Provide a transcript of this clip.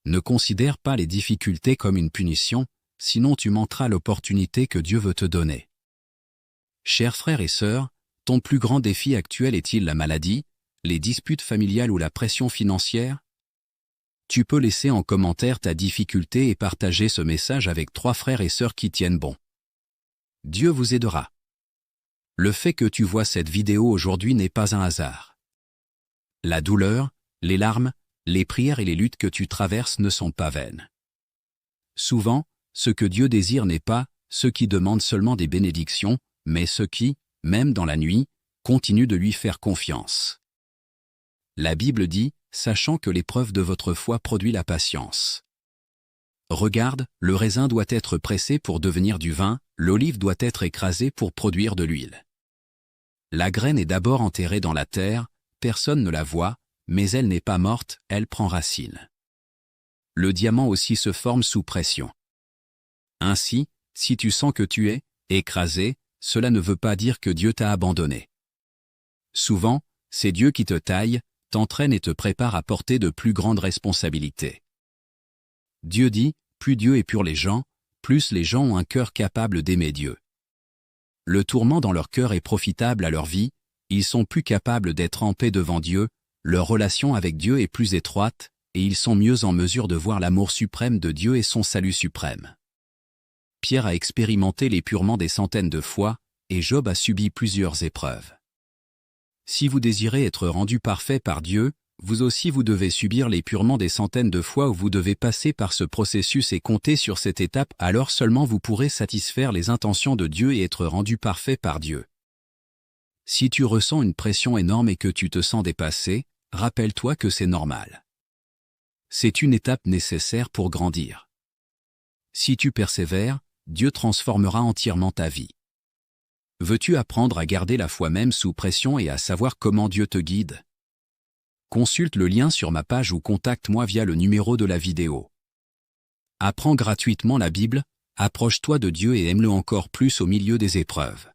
Ne considère pas les difficultés comme une punition, sinon tu manqueras l'opportunité que Dieu veut te donner. Chers frères et sœurs, ton plus grand défi actuel est-il la maladie, les disputes familiales ou la pression financière? Tu peux laisser en commentaire ta difficulté et partager ce message avec 3 frères et sœurs qui tiennent bon. Dieu vous aidera. Le fait que tu vois cette vidéo aujourd'hui n'est pas un hasard. La douleur, les larmes, les prières et les luttes que tu traverses ne sont pas vaines. Souvent, ce que Dieu désire n'est pas ceux qui demandent seulement des bénédictions, mais ceux qui, même dans la nuit, continuent de lui faire confiance. La Bible dit, sachant que l'épreuve de votre foi produit la patience. Regarde, le raisin doit être pressé pour devenir du vin, l'olive doit être écrasée pour produire de l'huile. La graine est d'abord enterrée dans la terre, personne ne la voit, mais elle n'est pas morte, elle prend racine. Le diamant aussi se forme sous pression. Ainsi, si tu sens que tu es écrasé, cela ne veut pas dire que Dieu t'a abandonné. Souvent, c'est Dieu qui te taille, t'entraîne et te prépare à porter de plus grandes responsabilités. Dieu dit, plus Dieu est pour les gens, plus les gens ont un cœur capable d'aimer Dieu. Le tourment dans leur cœur est profitable à leur vie, ils sont plus capables d'être en paix devant Dieu, leur relation avec Dieu est plus étroite, et ils sont mieux en mesure de voir l'amour suprême de Dieu et son salut suprême. Pierre a expérimenté l'épurement des centaines de fois, et Job a subi plusieurs épreuves. Si vous désirez être rendu parfait par Dieu, vous aussi vous devez subir l'épurement des centaines de fois où vous devez passer par ce processus et compter sur cette étape, alors seulement vous pourrez satisfaire les intentions de Dieu et être rendu parfait par Dieu. Si tu ressens une pression énorme et que tu te sens dépassé, rappelle-toi que c'est normal. C'est une étape nécessaire pour grandir. Si tu persévères, Dieu transformera entièrement ta vie. Veux-tu apprendre à garder la foi même sous pression et à savoir comment Dieu te guide? Consulte le lien sur ma page ou contacte-moi via le numéro de la vidéo. Apprends gratuitement la Bible, approche-toi de Dieu et aime-le encore plus au milieu des épreuves.